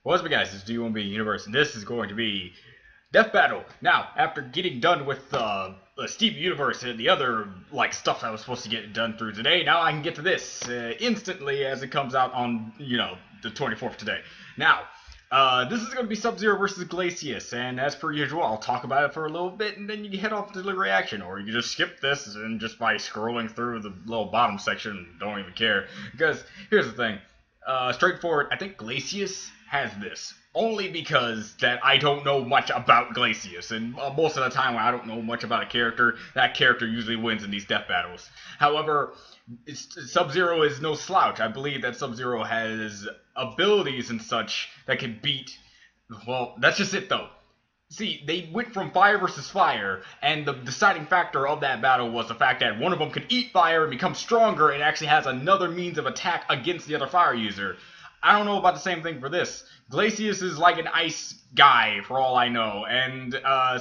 What's up, guys? This is D1B Universe, and this is going to be Death Battle. Now, after getting done with Steve Universe and the other stuff I was supposed to get done through today, now I can get to this instantly as it comes out on the 24th today. Now, this is going to be Sub-Zero versus Glacius, and as per usual, I'll talk about it for a little bit, and then you can head off to the reaction, or you can just skip this and just by scrolling through the little bottom section, don't even care. Because here's the thing. Straightforward, I think Glacius has this. Only because that I don't know much about Glacius, and most of the time when I don't know much about a character, that character usually wins in these death battles. However, Sub-Zero is no slouch. I believe that Sub-Zero has abilities and such that can beat... Well, that's just it though. See, they went from fire versus fire, and the deciding factor of that battle was the fact that one of them could eat fire and become stronger and actually has another means of attack against the other fire user. I don't know about the same thing for this. Glacius is like an ice guy, for all I know, and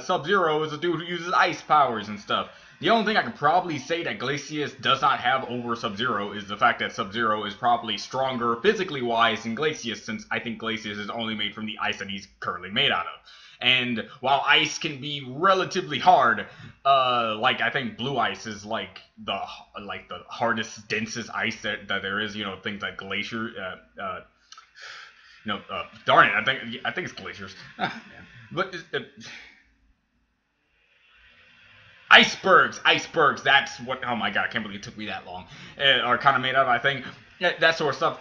Sub-Zero is a dude who uses ice powers and stuff. The only thing I could probably say that Glacius does not have over Sub-Zero is the fact that Sub-Zero is probably stronger physically-wise than Glacius, since I think Glacius is only made from the ice that he's currently made out of. And while ice can be relatively hard, I think blue ice is like the hardest, densest ice that there is. You know, things like glacier. Darn it, I think it's glaciers. Ah, man. But icebergs. That's what. Oh my god, I can't believe it took me that long. Are kind of made out of, I think, that sort of stuff.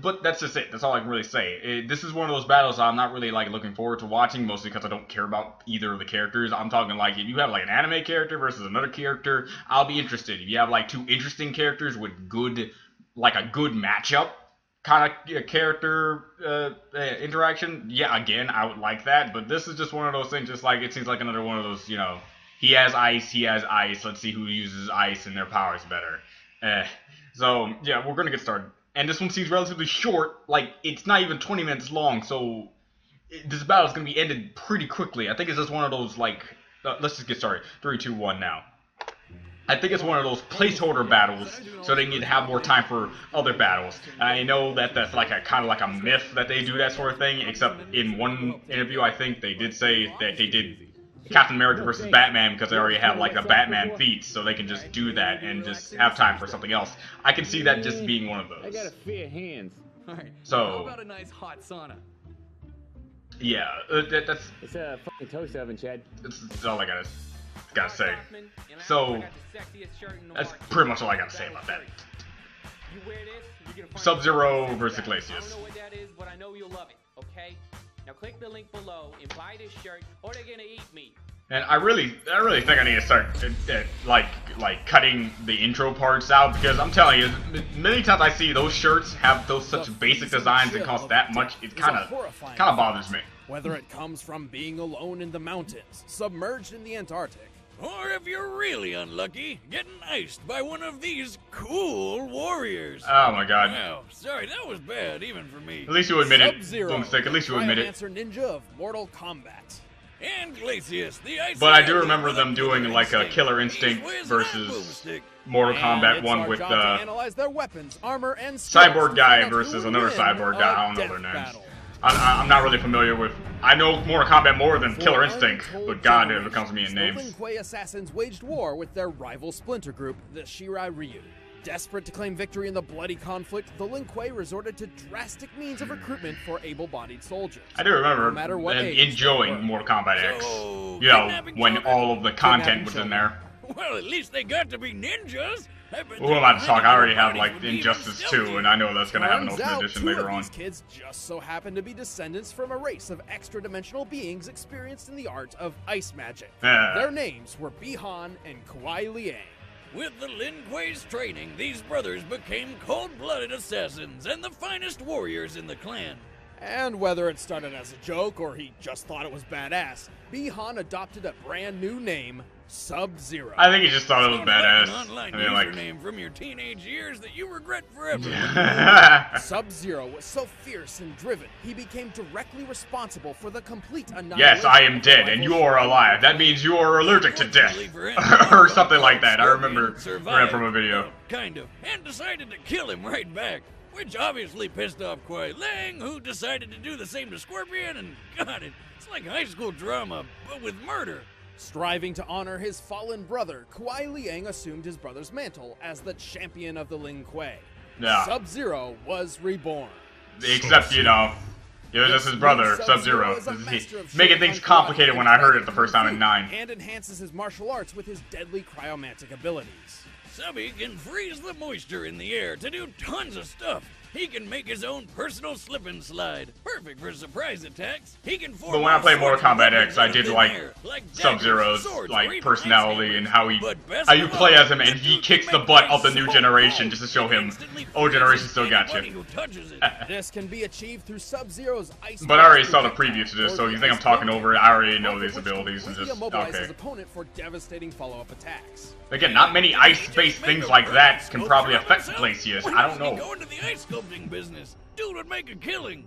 But that's just it. That's all I can really say. This is one of those battles I'm not really looking forward to watching, mostly because I don't care about either of the characters. I'm talking if you have an anime character versus another character, I'll be interested. If you have two interesting characters with good, a good matchup kind of character interaction, yeah, again, I would like that. But this is just one of those things. Just it seems like another one of those. He has ice. Let's see who uses ice and their powers better. So yeah, we're gonna get started. And this one seems relatively short, it's not even 20 minutes long, so this battle is going to be ended pretty quickly. I think it's just one of those, let's just get started. 3, 2, 1 now. I think it's one of those placeholder battles, so they need to have more time for other battles. I know that that's kind of a myth that they do that sort of thing, except in one interview I think they did say that they did Captain America versus Batman because they already have the Batman feats, so they can just do that and just have time for something else. I can see that just being one of those. I got a fair hands. Alright, so how about a nice hot sauna? Yeah, that's it's a fucking toast oven, Chad. That's all I gotta say. So that's pretty much all I gotta say about that. Sub-Zero versus Glacius. I don't know what that is, but I know you'll love it, okay? Now click the link below and buy this shirt, or they're gonna eat me. And I really think I need to start cutting the intro parts out, because I'm telling you, many times I see those shirts have such basic designs and cost that much. It kind of bothers me. Whether it comes from being alone in the mountains, submerged in the Antarctic, or if you're really unlucky, getting iced by one of these cool warriors. Oh my god. Wow, sorry, that was bad, even for me. At least you admit it. Sub-Zero, Mistake. At least you admit it. Ninja of Mortal Kombat. And Glacius, the ice. But I do remember them doing a Killer Instinct versus Mortal Kombat one with analyze their weapons, armor, and cyborg guy versus another cyborg guy. I don't know their names. I'm not really familiar with. I know Mortal Kombat more than Killer Instinct, but god, it comes to me in names. The Lin Kuei assassins waged war with their rival splinter group, the Shirai Ryu. Desperate to claim victory in the bloody conflict, the Lin Kuei resorted to drastic means of recruitment for able-bodied soldiers. I do remember no matter what enjoying Mortal Kombat X. You know, when all of the content was in there. Well, at least they got to be ninjas. Who am I to talk? I already have Injustice 2, and I know that's gonna have an Ultimate Edition later on. These kids just so happen to be descendants from a race of extra-dimensional beings experienced in the art of ice magic. Their names were Bi-Han and Kuai Liang. With the Lin Kuei's training, these brothers became cold-blooded assassins and the finest warriors in the clan. And whether it started as a joke or he just thought it was badass, Bi-Han adopted a brand new name, Sub-Zero. I think he just thought it was badass. Online I mean, username from your teenage years that you regret forever. Sub-Zero was so fierce and driven, he became directly responsible for the complete annihilation. Yes, I am dead, and you are alive. That means you are allergic to death. Or something like that. I remember from a video. Kind of. And decided to kill him right back. which obviously pissed off Kuai Ling, who decided to do the same to Scorpion, and God, it's like high school drama, but with murder. Striving to honor his fallen brother, Kuai Liang assumed his brother's mantle as the champion of the Lin Kuei. Yeah. Sub-Zero was reborn. Except, you know, it was just his brother, Sub-Zero. Making things complicated when I heard it the first time in 9. And enhances his martial arts with his deadly cryomantic abilities. Subby can freeze the moisture in the air to do tons of stuff. He can make his own personal slip and slide, perfect for surprise attacks. He can form. But when I played Mortal Kombat X, I did like Sub-Zero's like personality and how you play as him, and he kicks the butt of the new generation just to show him old generation still got you. This can be achieved through Sub-Zero's ice. But I already saw the preview to this, so you think I'm talking over it? I already know these abilities and just okay. His opponent for devastating follow-up attacks. Again, not many ice-based things like that can probably affect Glacius. I don't know. Go into the ice sculpting business. Dude would make a killing.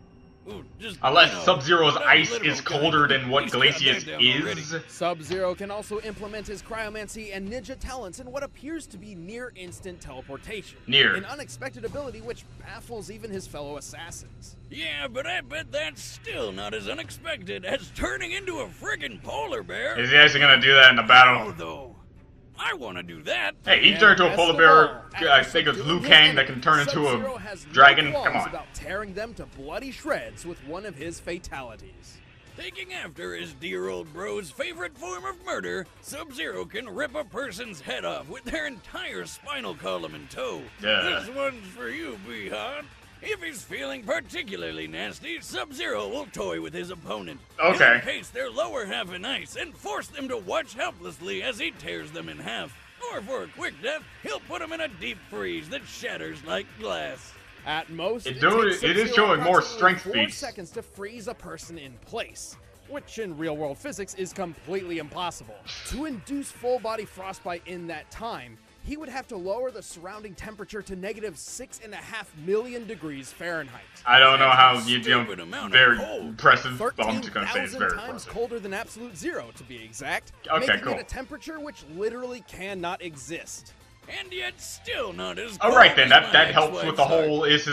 Ooh, unless Sub-Zero's ice is colder than what Glacius is. Sub-Zero can also implement his cryomancy and ninja talents in what appears to be near-instant teleportation. An unexpected ability which baffles even his fellow assassins. Yeah, but I bet that's still not as unexpected as turning into a friggin' polar bear. Is he actually gonna do that in the battle? Though. I want to do that. Hey, he turned into a polar bear. I think it's Liu Kang that can turn into a dragon. Come on. About tearing them to bloody shreds with one of his fatalities. Taking after his dear old bro's favorite form of murder, Sub-Zero can rip a person's head off with their entire spinal column in tow. This one's for you, Bihan. If he's feeling particularly nasty, Sub-Zero will toy with his opponent. Okay. He'll encase their lower half in ice and force them to watch helplessly as he tears them in half. Or for a quick death, he'll put them in a deep freeze that shatters like glass. At most, it is showing more strength 4 feats. seconds to freeze a person in place, which in real-world physics is completely impossible. To induce full-body frostbite in that time, he would have to lower the surrounding temperature to negative 6.5 million degrees Fahrenheit. I don't know how you do. Very impressive. I'm just gonna say it's very 13,000 times impressive. colder than absolute zero, to be exact. Okay, making cool. it a temperature which literally cannot exist. And yet still not as All right then, that helps with the whole is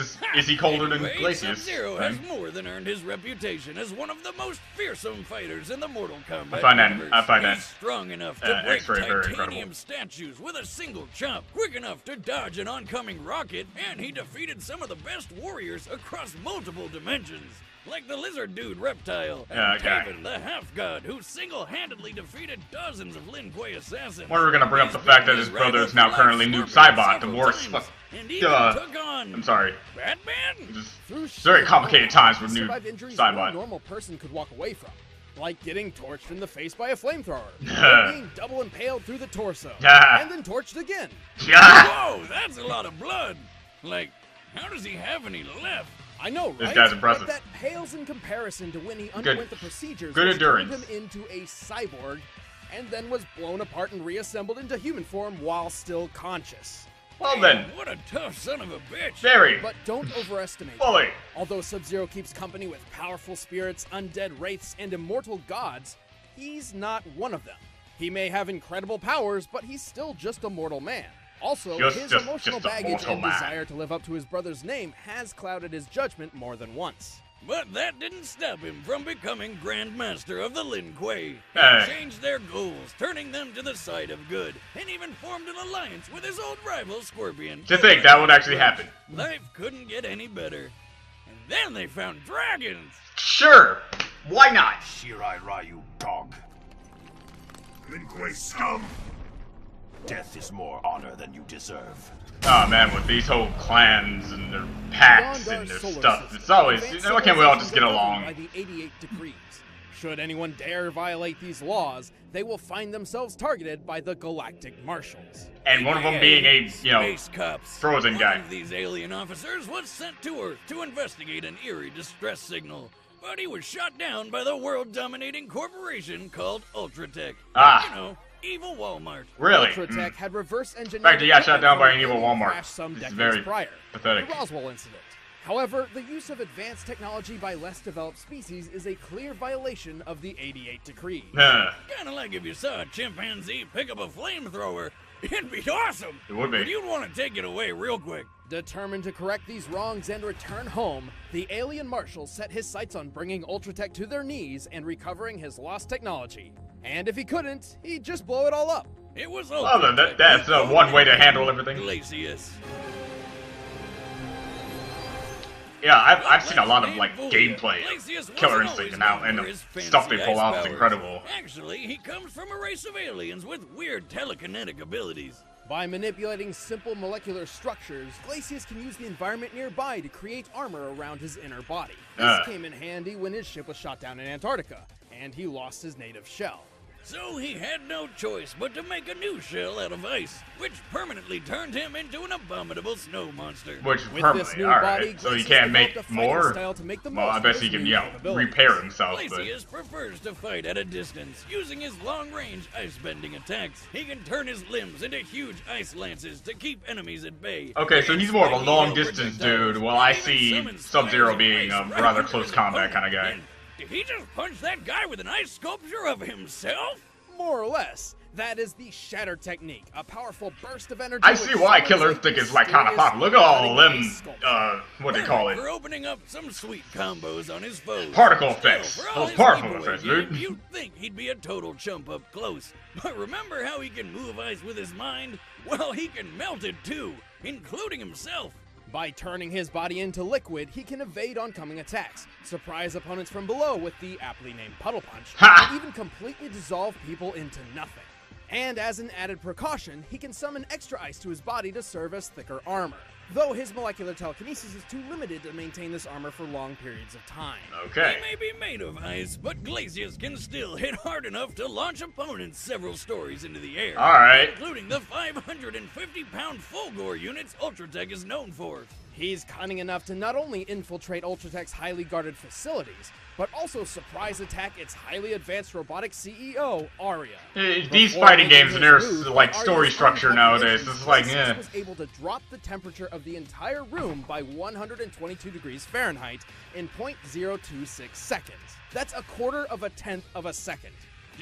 he colder than Anyway, Glacius? Sub-Zero has more than earned his reputation as one of the most fearsome fighters in the Mortal Kombat universe. I find that He's strong enough to break X-Ray very titanium incredible. statues with a single chop, quick enough to dodge an oncoming rocket, and he defeated some of the best warriors across multiple dimensions. Like the lizard dude Reptile, and Taven, the half-god, who single-handedly defeated dozens of Lin Kuei assassins. When we're gonna bring up the fact that his brother is now currently Noob Saibot, the worst. I'm sorry. Batman? Just very complicated times with Noob injuries no Saibot. normal person could walk away from, like getting torched in the face by a flamethrower, or being double impaled through the torso, and then torched again. Whoa, that's a lot of blood. Like, how does he have any left? I know, right? This guy's impressive. But that pales in comparison to when he underwent the procedures Good which endurance. turned him into a cyborg, and then was blown apart and reassembled into human form while still conscious. Well then. What a tough son of a bitch. Very. But don't overestimate Fully. him. Although Sub-Zero keeps company with powerful spirits, undead wraiths, and immortal gods, he's not one of them. He may have incredible powers, but he's still just a mortal man. Also, his emotional baggage and desire to live up to his brother's name has clouded his judgment more than once. But that didn't stop him from becoming Grand Master of the Lin Kuei. He changed their goals, turning them to the side of good, and even formed an alliance with his old rival Scorpion. To think that would actually happen. Life couldn't get any better. And then they found dragons. Sure. Why not? Shirai Ryu, dog. Lin Kuei scum! Death is more honor than you deserve. Oh man, with these whole clans and their pacts and their stuff, it's always, why can't we all just get along? By the 88 degrees. Should anyone dare violate these laws, they will find themselves targeted by the Galactic Marshals. And one of them being a, Space cops. frozen guy. One of these alien officers was sent to Earth to investigate an eerie distress signal. But he was shot down by the world-dominating corporation called Ultratech. You know, evil Walmart. Really? Ultratech had reverse engineered. In fact, he got shot down by an evil Walmart. Some It's decades very prior, pathetic. the Roswell incident. However, the use of advanced technology by less developed species is a clear violation of the 88 Decrees. Kinda like if you saw a chimpanzee pick up a flamethrower It'd be awesome. It would be. But you'd want to take it away real quick. Determined to correct these wrongs and return home, the alien marshal set his sights on bringing Ultratech to their knees and recovering his lost technology. And if he couldn't, he'd just blow it all up. It was Well, then that's one way to handle everything. Glacius. Yeah, I've seen a lot of like gameplay of Killer Instinct and the stuff they pull off is incredible. Actually, he comes from a race of aliens with weird telekinetic abilities. By manipulating simple molecular structures, Glacius can use the environment nearby to create armor around his inner body. This came in handy when his ship was shot down in Antarctica, and he lost his native shell. So he had no choice but to make a new shell out of ice, which permanently turned him into an abominable snow monster. Which With permanently, this new alright. body, So he Glacius can't developed make a fighting more? style to make the Well, most I of bet his he can, new you know, capabilities. repair himself, but... Glacius prefers to fight at a distance, using his long-range ice-bending attacks. He can turn his limbs into huge ice lances to keep enemies at bay. Okay, so he's more of a long-distance dude, while I see Sub-Zero being a rather close combat kind of guy. And did he just punch that guy with an ice sculpture of himself? More or less. That is the Shatter technique, a powerful burst of energy. I see why Killer Instinct is like kind of popular. Look at all them, what do they call it? For opening up some sweet combos on his foes. Particle effects. Still, for all Those his particle giveaway effects, game, dude. You'd think he'd be a total chump up close. But remember how he can move ice with his mind? Well, he can melt it too, including himself. By turning his body into liquid, he can evade oncoming attacks, surprise opponents from below with the aptly named Puddle Punch, Ha! and even completely dissolve people into nothing. And as an added precaution, he can summon extra ice to his body to serve as thicker armor, though his molecular telekinesis is too limited to maintain this armor for long periods of time. Okay. He may be made of ice, but Glacius can still hit hard enough to launch opponents several stories into the air. Alright. Including the 550-pound Fulgore units Ultratech is known for. He's cunning enough to not only infiltrate Ultratech's highly guarded facilities, but also surprise attack its highly advanced robotic CEO, Aria. These fighting games and their like story structure nowadays, it's like, Glacius was able to drop the temperature of the entire room by 122 degrees Fahrenheit in 0.026 seconds. That's a quarter of a tenth of a second.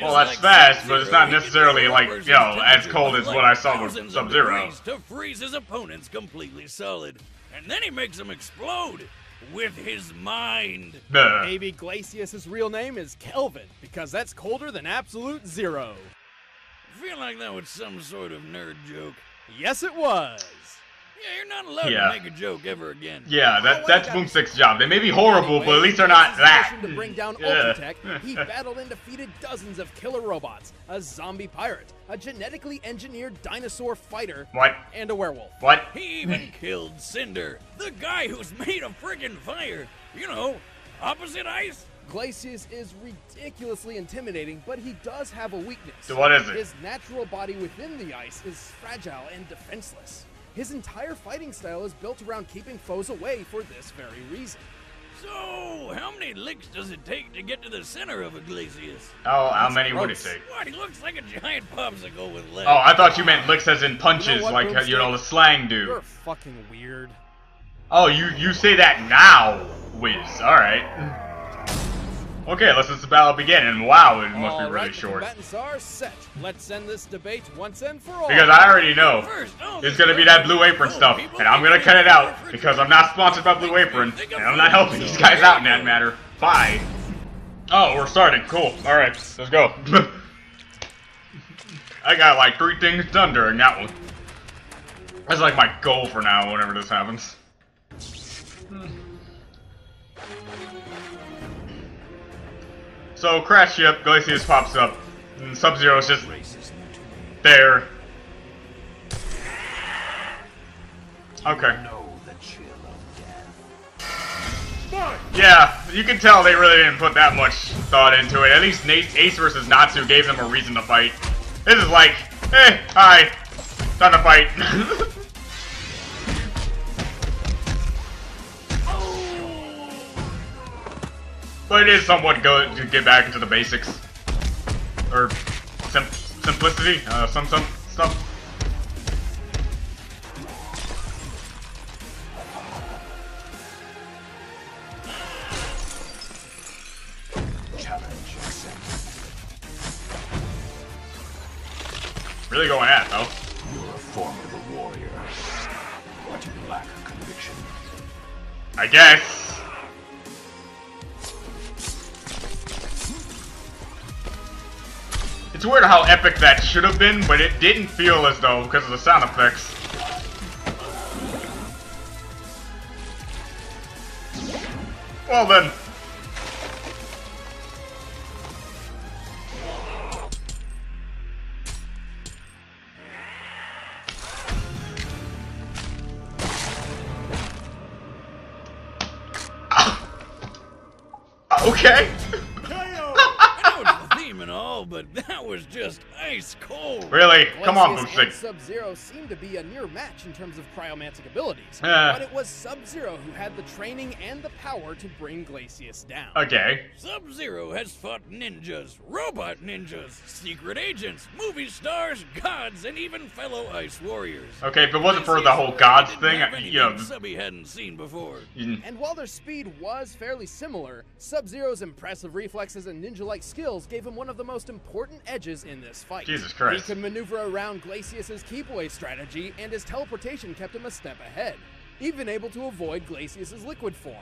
Well, that's fast, but it's not necessarily like, you know, as cold as what I saw with Sub-Zero. To freeze his opponents completely solid. And then he makes them explode with his mind. Maybe Glacius's real name is Kelvin, because that's colder than absolute zero. I feel like that was some sort of nerd joke. Yes, it was. Yeah, you're not allowed to make a joke ever again. Yeah, that's Boomstick's job. They may be horrible, but at least they're not that. To bring down Ultratech, he battled and defeated dozens of killer robots, a zombie pirate, a genetically engineered dinosaur fighter, and a werewolf. What? He even killed Cinder, the guy who's made of friggin' fire. You know, opposite ice. Glacius is ridiculously intimidating, but he does have a weakness. So what is it? His natural body within the ice is fragile and defenseless. His entire fighting style is built around keeping foes away for this very reason. So, how many licks does it take to get to the center of a Glacius? Oh, how many would it take? What, he looks like a giant popsicle with legs. Oh, I thought you meant licks as in punches, what, like, Boomstick? you know, the slang do. You're fucking weird. Oh, you say that now, Wiz. Alright. Okay, let's let the battle begin, and wow, it must be really short. The combatants are set. Let's end this debate once and for all. Because I already know it's gonna be that Blue Apron stuff, and I'm gonna cut it out because I'm not sponsored by Blue Apron, and I'm not helping these guys out in that matter. Bye. Oh, we're starting. Cool. All right, let's go. I got like 3 things done during that one. That's like my goal for now. Whenever this happens. So, crash ship, Glacius pops up, and Sub-Zero's just there. Okay. Yeah, you can tell they really didn't put that much thought into it. At least Ace versus Natsu gave them a reason to fight. This is like, hey, hi, time to fight. But it is somewhat good to get back into the basics. Or simplicity, some stuff. Really going at it, though. form of a warrior, but you lack conviction. I guess. It's weird how epic that should have been, but it didn't feel as though because of the sound effects. Well then. Okay. I know it's the theme and all, but that was just ice cold. Really? Come on, Glacius Boomstick. and Sub-Zero seemed to be a near match in terms of cryomantic abilities, Yeah. but it was Sub-Zero who had the training and the power to bring Glacius down. Okay. Sub-Zero has fought ninjas, robot ninjas, secret agents, movie stars, gods, and even fellow ice warriors. Okay, if it wasn't for the whole gods Didn't thing, have you know. anything Subby hadn't seen before. And while their speed was fairly similar, Sub-Zero's impressive reflexes and ninja-like skills gave him one of the most important edges in this fight. Jesus Christ. He could maneuver around Glacius's keep away strategy, and his teleportation kept him a step ahead, even able to avoid Glacius's liquid form.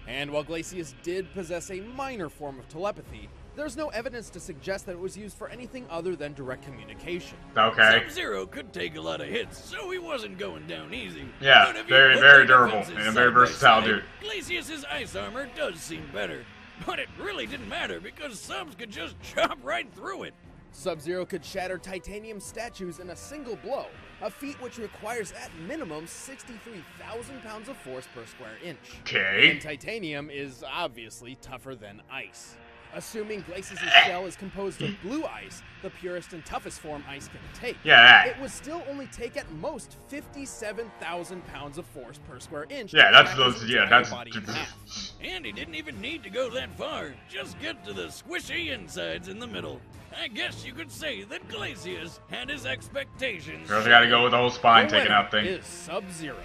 And while Glacius did possess a minor form of telepathy, there's no evidence to suggest that it was used for anything other than direct communication. Okay. Sub-Zero could take a lot of hits, so he wasn't going down easy. Yeah, But if you very, put very their durable defenses and a very side by versatile side, dude. Glacius's ice armor does seem better. But it really didn't matter because Subs could just chop right through it. Sub-Zero could shatter titanium statues in a single blow, a feat which requires at minimum 63,000 pounds of force per square inch. Okay. And titanium is obviously tougher than ice. Assuming Glacius' shell is composed of blue ice, the purest and toughest form ice can take, Yeah, that. it would still only take at most 57,000 pounds of force per square inch. Yeah, to that's crack his those. Yeah, entire that's. body in half. And he didn't even need to go that far. Just get to the squishy insides in the middle. I guess you could say that Glacius had his expectations. Girls gotta go with the whole spine The taken winner out thing. is Sub-Zero.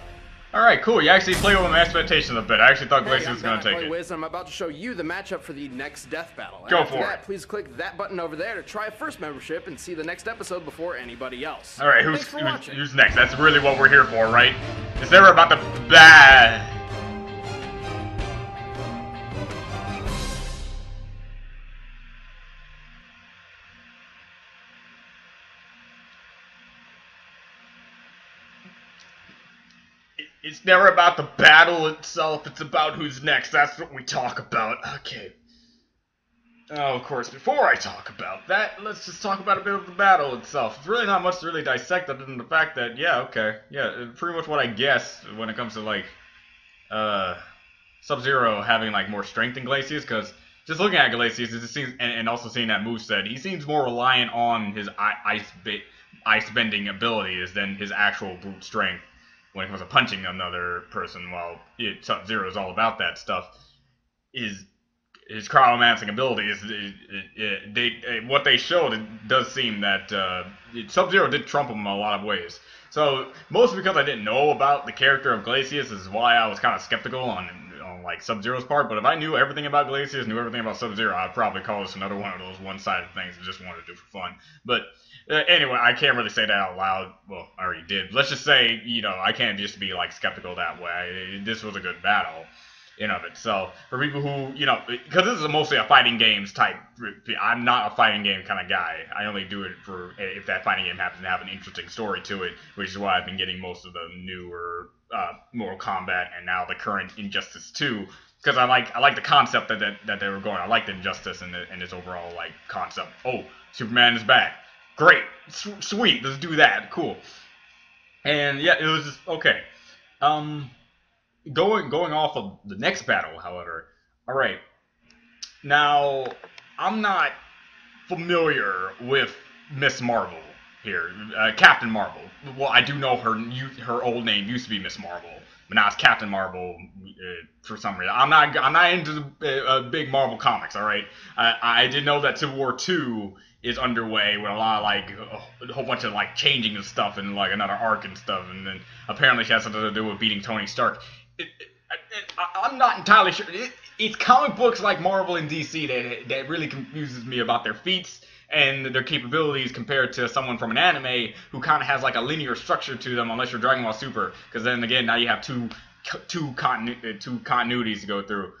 Alright, cool. You actually play with my expectations a bit. I actually thought Glacius was gonna take it. Wiz, I'm about to show you the matchup for the next death battle. And Go after for that, it. please click that button over there to try a first membership and see the next episode before anybody else. Alright, Thanks for watching. who's next? That's really what we're here for, right? Is there about the bad? It's never about the battle itself, it's about who's next. That's what we talk about. Okay. Oh, of course, before I talk about that, let's just talk about a bit of the battle itself. It's really not much to really dissect other than the fact that, yeah, okay. Yeah, pretty much what I guess when it comes to, like, Sub-Zero having, like, more strength than Glacius, because just looking at Glacius, it just seems, and also seeing that moveset, he seems more reliant on his ice-bending abilities than his actual brute strength when it comes to punching another person. While Sub-Zero is all about that stuff, his cryomancing abilities, what they showed, it does seem that Sub-Zero did trump him in a lot of ways. So, mostly because I didn't know about the character of Glacius is why I was kind of skeptical on like Sub-Zero's part. But if I knew everything about Glacius, knew everything about Sub-Zero, I'd probably call this another one of those one-sided things I just wanted to do for fun. But anyway, I can't really say that out loud. Well, I already did. Let's just say, I can't just be like skeptical that way. This was a good battle in of it. So for people who, because this is mostly a fighting games type, I'm not a fighting game kind of guy. I only do it for if that fighting game happens to have an interesting story to it, which is why I've been getting most of the newer Mortal Kombat and now the current Injustice 2, because I like the concept that they were going. I like the Injustice and its overall like concept. Oh, Superman is back. Great, sweet. Let's do that. Cool. And yeah, it was just okay. Going off of the next battle, however, all right. Now, I'm not familiar with Miss Marvel here, Captain Marvel. Well, I do know her old name used to be Miss Marvel, but now it's Captain Marvel for some reason. I'm not into the big Marvel comics. All right, I did know that Civil War 2 is underway with a lot of like a whole bunch of like changing of stuff and like another arc and stuff, and then apparently she has something to do with beating Tony Stark. I'm not entirely sure. it's comic books like Marvel and DC that really confuses me about their feats and their capabilities compared to someone from an anime who kind of has like a linear structure to them, unless you're Dragon Ball Super, because then again now you have two continuities to go through.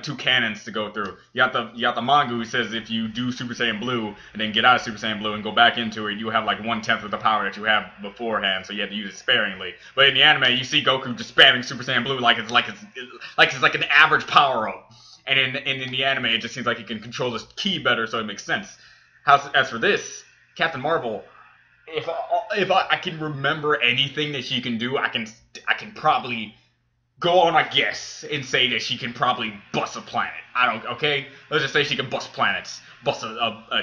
Two canons to go through. You got the manga who says if you do Super Saiyan Blue and then get out of Super Saiyan Blue and go back into it, you have like 1/10 of the power that you have beforehand, so you have to use it sparingly. But in the anime, you see Goku just spamming Super Saiyan Blue like it's like an average power up. And in the anime, it just seems like he can control his ki better, so it makes sense. As for this, Captain Marvel, if I can remember anything that she can do, I can probably go on a guess and say that she can probably bust a planet. Okay? Let's just say she can bust planets,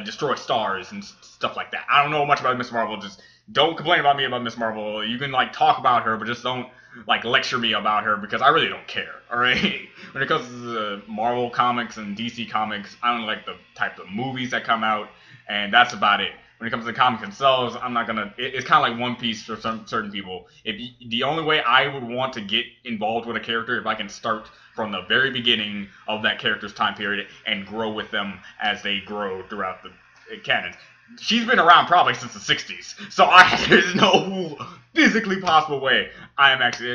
destroy stars and stuff like that. I don't know much about Miss Marvel. Just don't complain about me about Miss Marvel. You can like talk about her, but just don't like lecture me about her because I really don't care. All right? When it comes to Marvel comics and DC comics, I don't like the type of movies that come out, and that's about it. When it comes to the comics themselves, I'm not gonna. It's kind of like One Piece for certain people. The only way I would want to get involved with a character if I can start from the very beginning of that character's time period and grow with them as they grow throughout the canon. She's been around probably since the 60s, so there's no physically possible way I'm gonna be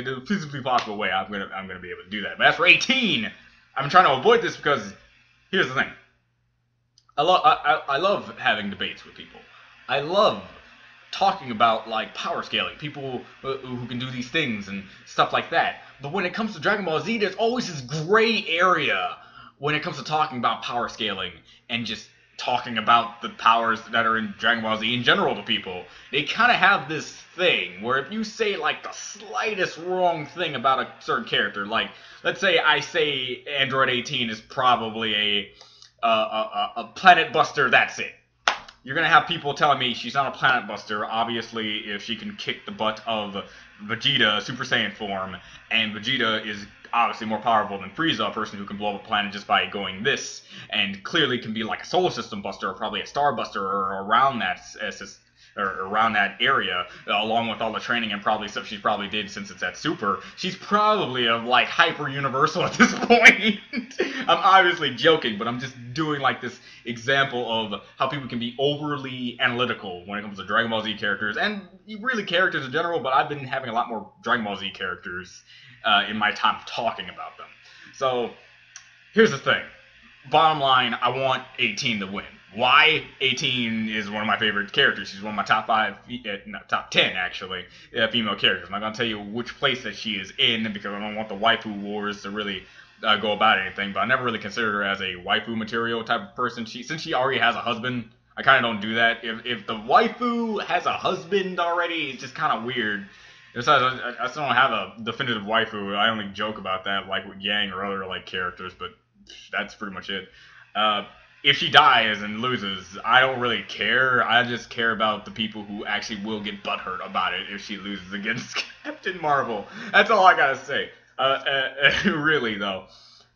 able to do that. But as for 18, I'm trying to avoid this because here's the thing. I love having debates with people. I love talking about like power scaling, people who can do these things and stuff like that. But when it comes to Dragon Ball Z, there's always this gray area when it comes to talking about power scaling and just talking about the powers that are in Dragon Ball Z in general to people. They kind of have this thing where if you say like the slightest wrong thing about a certain character, like let's say I say Android 18 is probably a planet buster, that's it. You're going to have people telling me she's not a planet buster, obviously, if she can kick the butt of Vegeta, Super Saiyan form, and Vegeta is obviously more powerful than Frieza, a person who can blow up a planet just by going this, and clearly can be like a solar system buster, or probably a star buster, or around that area, along with all the training and probably stuff she probably did since it's at Super. She's probably a like hyper universal at this point. I'm obviously joking, but I'm just doing like this example of how people can be overly analytical when it comes to Dragon Ball Z characters, and really characters in general, but I've been having a lot more Dragon Ball Z characters in my time talking about them. So, here's the thing. Bottom line, I want 18 to win. Why? 18 is one of my favorite characters. She's one of my top 10 actually, female characters. I'm not going to tell you which place that she is in because I don't want the waifu wars to really go about anything, but I never really considered her as a waifu material type of person. Since she already has a husband, I kind of don't do that. If the waifu has a husband already, it's just kind of weird. Besides, I still don't have a definitive waifu. I only joke about that, like with Yang or other like characters, but that's pretty much it. If she dies and loses, I don't really care. I just care about the people who actually will get butthurt about it if she loses against Captain Marvel. That's all I gotta say. Really though.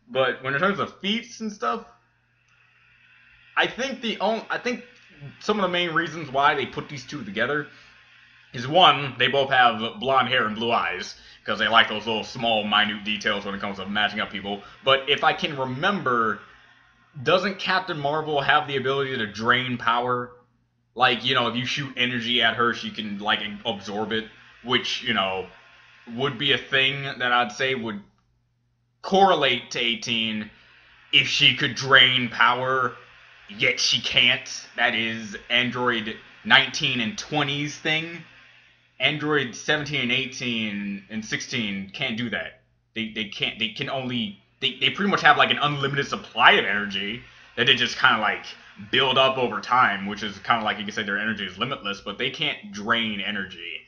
But when in terms of feats and stuff, I think some of the main reasons why they put these two together is one, they both have blonde hair and blue eyes, because they like those little small, minute details when it comes to matching up people. But if I can remember, doesn't Captain Marvel have the ability to drain power? Like, you know, if you shoot energy at her, she can, like, absorb it, which, you know, would be a thing that I'd say would correlate to 18 if she could drain power, yet she can't. That is Android 19 and 20's thing. Android 17 and 18 and 16 can't do that. They pretty much have like an unlimited supply of energy that they just kind of like build up over time, which is kind of like you can say their energy is limitless, but they can't drain energy.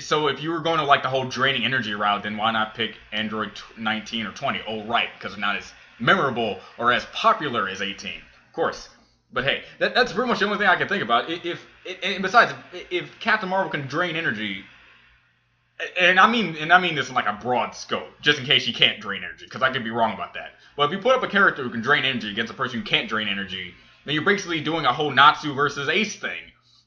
So if you were going to like the whole draining energy route, then why not pick Android 19 or 20? Oh, right, because they're not as memorable or as popular as 18, of course. But hey, that's pretty much the only thing I can think about. Besides, if Captain Marvel can drain energy, and I mean this in like a broad scope, just in case she can't drain energy, because I could be wrong about that. But if you put up a character who can drain energy against a person who can't drain energy, then you're basically doing a whole Natsu versus Ace thing.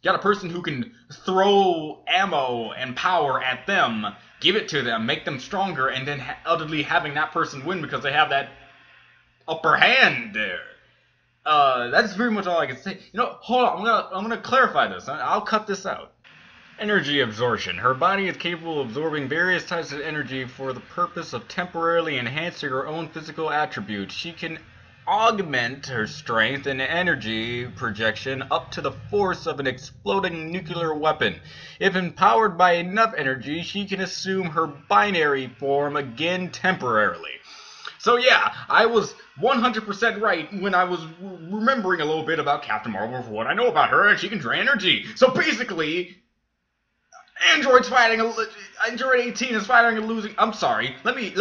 You got a person who can throw ammo and power at them, give it to them, make them stronger, and then utterly having that person win because they have that upper hand there. That's pretty much all I can say. You know, hold on, I'm gonna clarify this. I'll cut this out. Energy absorption. Her body is capable of absorbing various types of energy for the purpose of temporarily enhancing her own physical attributes. She can augment her strength and energy projection up to the force of an exploding nuclear weapon. If empowered by enough energy, she can assume her binary form again temporarily. So yeah, I was 100% right when I was remembering a little bit about Captain Marvel for what I know about her, and she can drain energy. So basically, Android 18 is fighting a losing. I'm sorry. Let me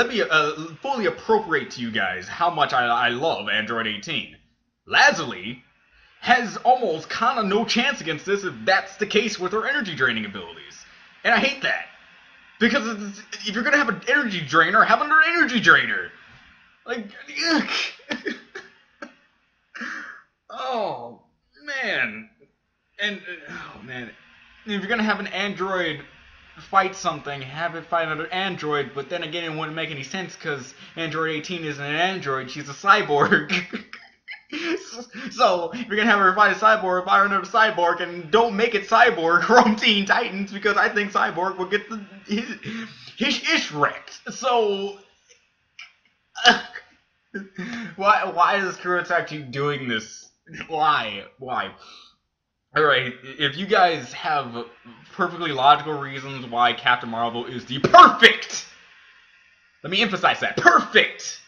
fully appropriate to you guys how much I love Android 18. Lazuli has almost kind of no chance against this if that's the case with her energy draining abilities, and I hate that because if you're gonna have an energy drainer, have an energy drainer. Like, oh man, and oh man. If you're gonna have an android fight something, have it fight another android, but then again it wouldn't make any sense because Android 18 isn't an android, she's a cyborg. So, if you're gonna have her fight a cyborg, fight another cyborg, and don't make it Cyborg from Teen Titans, because I think Cyborg will get his ish wrecked. So, why does Kurotak keep doing this? Why? Alright, if you guys have perfectly logical reasons why Captain Marvel is the perfect, let me emphasize that, perfect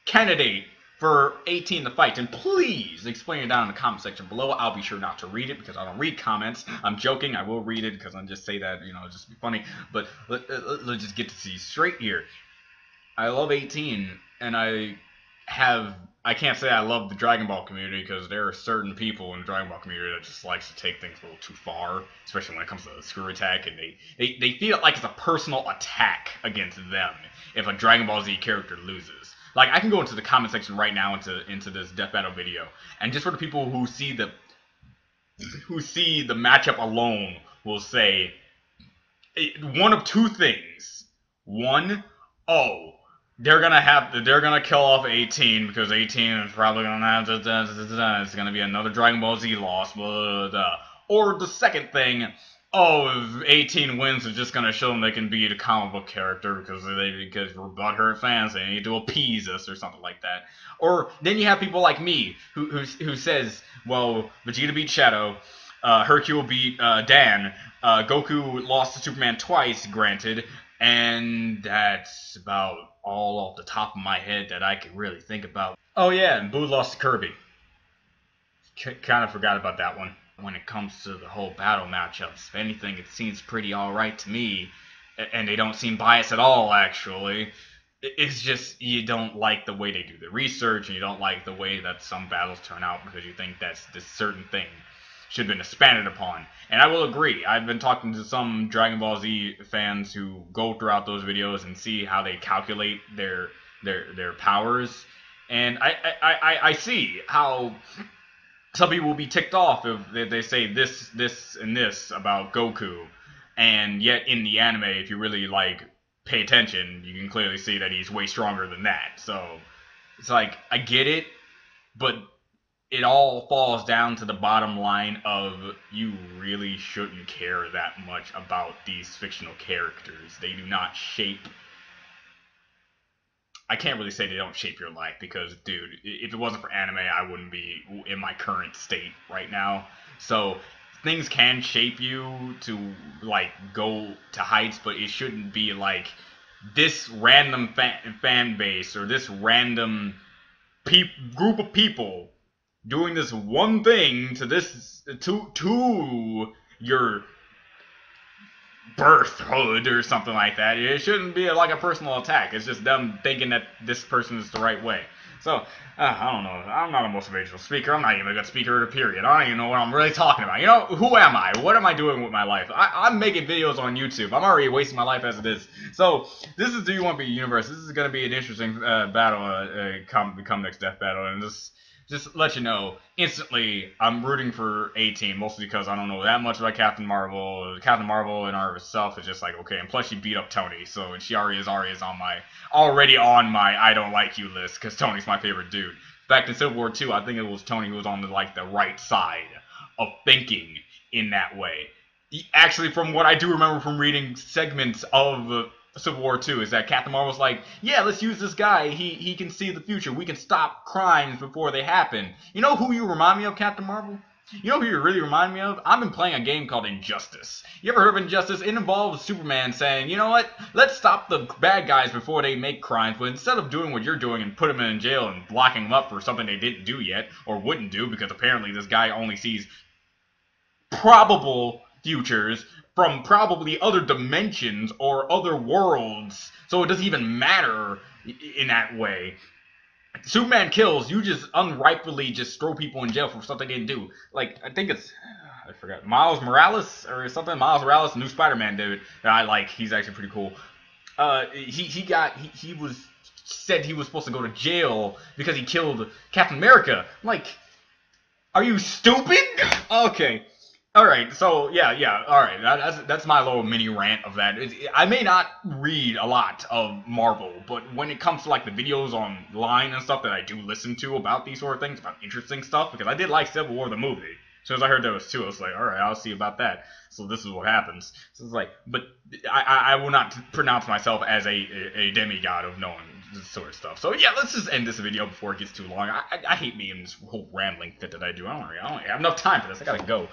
candidate for 18 to fight, and please explain it down in the comment section below. I'll be sure not to read it because I don't read comments. I'm joking, I will read it because I'm just say that, you know, just be funny, but let's just get to see straight here. I love 18, and I can't say I love the Dragon Ball community because there are certain people in the Dragon Ball community that just likes to take things a little too far, especially when it comes to the screw attack, and they feel like it's a personal attack against them if a Dragon Ball Z character loses. Like, I can go into the comment section right now into this Death Battle video, and just for the people who see the matchup alone will say one of two things. One, oh, they're gonna kill off 18 because 18 is probably gonna have it's gonna be another Dragon Ball Z loss, blah, blah, blah. Or the second thing, oh, if 18 wins, they're just gonna show them they can beat a comic book character because we're butthurt fans, they need to appease us or something like that. Or then you have people like me who says, well, Vegeta beat Shadow, Hercule beat Dan, Goku lost to Superman twice, granted, and that's about all off the top of my head that I can really think about. Oh yeah, and Boo lost to Kirby. Kind of forgot about that one. When it comes to the whole battle matchups, if anything, it seems pretty alright to me, and they don't seem biased at all, actually. It's just, you don't like the way they do the research, and you don't like the way that some battles turn out because you think that's this certain thing should have been expanded upon. And I will agree. I've been talking to some Dragon Ball Z fans who go throughout those videos and see how they calculate their powers, and I see how some people will be ticked off if they say this, and this about Goku, and yet in the anime, if you really like pay attention, you can clearly see that he's way stronger than that. So it's like, I get it, but it all falls down to the bottom line of you really shouldn't care that much about these fictional characters. They do not shape... I can't really say they don't shape your life because, dude, if it wasn't for anime, I wouldn't be in my current state right now. So things can shape you to, like, go to heights, but it shouldn't be like this random fan base or this random group of people doing this one thing to this to your birthhood or something like that. It shouldn't be like a personal attack. It's just them thinking that this person is the right way. So, I don't know. I'm not a motivational speaker. I'm not even a good speaker, period. I don't even know what I'm really talking about. You know, who am I? What am I doing with my life? I'm making videos on YouTube. I'm already wasting my life as it is. So, this is Do You Want to Be Universe. This is going to be an interesting battle come next Death Battle. And just let you know, instantly, I'm rooting for A-Team, mostly because I don't know that much about Captain Marvel. Captain Marvel in our herself is just like, okay, and plus she beat up Tony, so, and she already is already on my I don't like you list, because Tony's my favorite dude. Back in Civil War 2, I think it was Tony who was on the right side of thinking in that way. Actually, from what I do remember from reading segments of Civil War 2, is that Captain Marvel's like, yeah, let's use this guy. He can see the future. We can stop crimes before they happen. You know who you remind me of, Captain Marvel? You know who you really remind me of? I've been playing a game called Injustice. You ever heard of Injustice? It involves Superman saying, you know what? Let's stop the bad guys before they make crimes, but instead of doing what you're doing and put them in jail and locking them up for something they didn't do yet, or wouldn't do, because apparently this guy only sees probable futures from probably other dimensions or other worlds, so it doesn't even matter in that way. Superman kills, you just unrightfully just throw people in jail for something they didn't do. Like, I think it's, I forgot, Miles Morales or something. Miles Morales, the new Spider-Man dude that I like. He's actually pretty cool. He was said he was supposed to go to jail because he killed Captain America. I'm like, are you stupid? Okay. Alright, so, yeah, alright, that's my little mini rant of that. I may not read a lot of Marvel, but when it comes to, like, the videos online and stuff that I do listen to about these sort of things, about interesting stuff, because I did like Civil War the movie. As soon as I heard there was 2, I was like, alright, I'll see about that. So this is what happens. So it's like, but I will not pronounce myself as a demigod of knowing this sort of stuff. So yeah, let's just end this video before it gets too long. I hate me and this whole rambling fit that I do. I don't have enough time for this. I gotta go.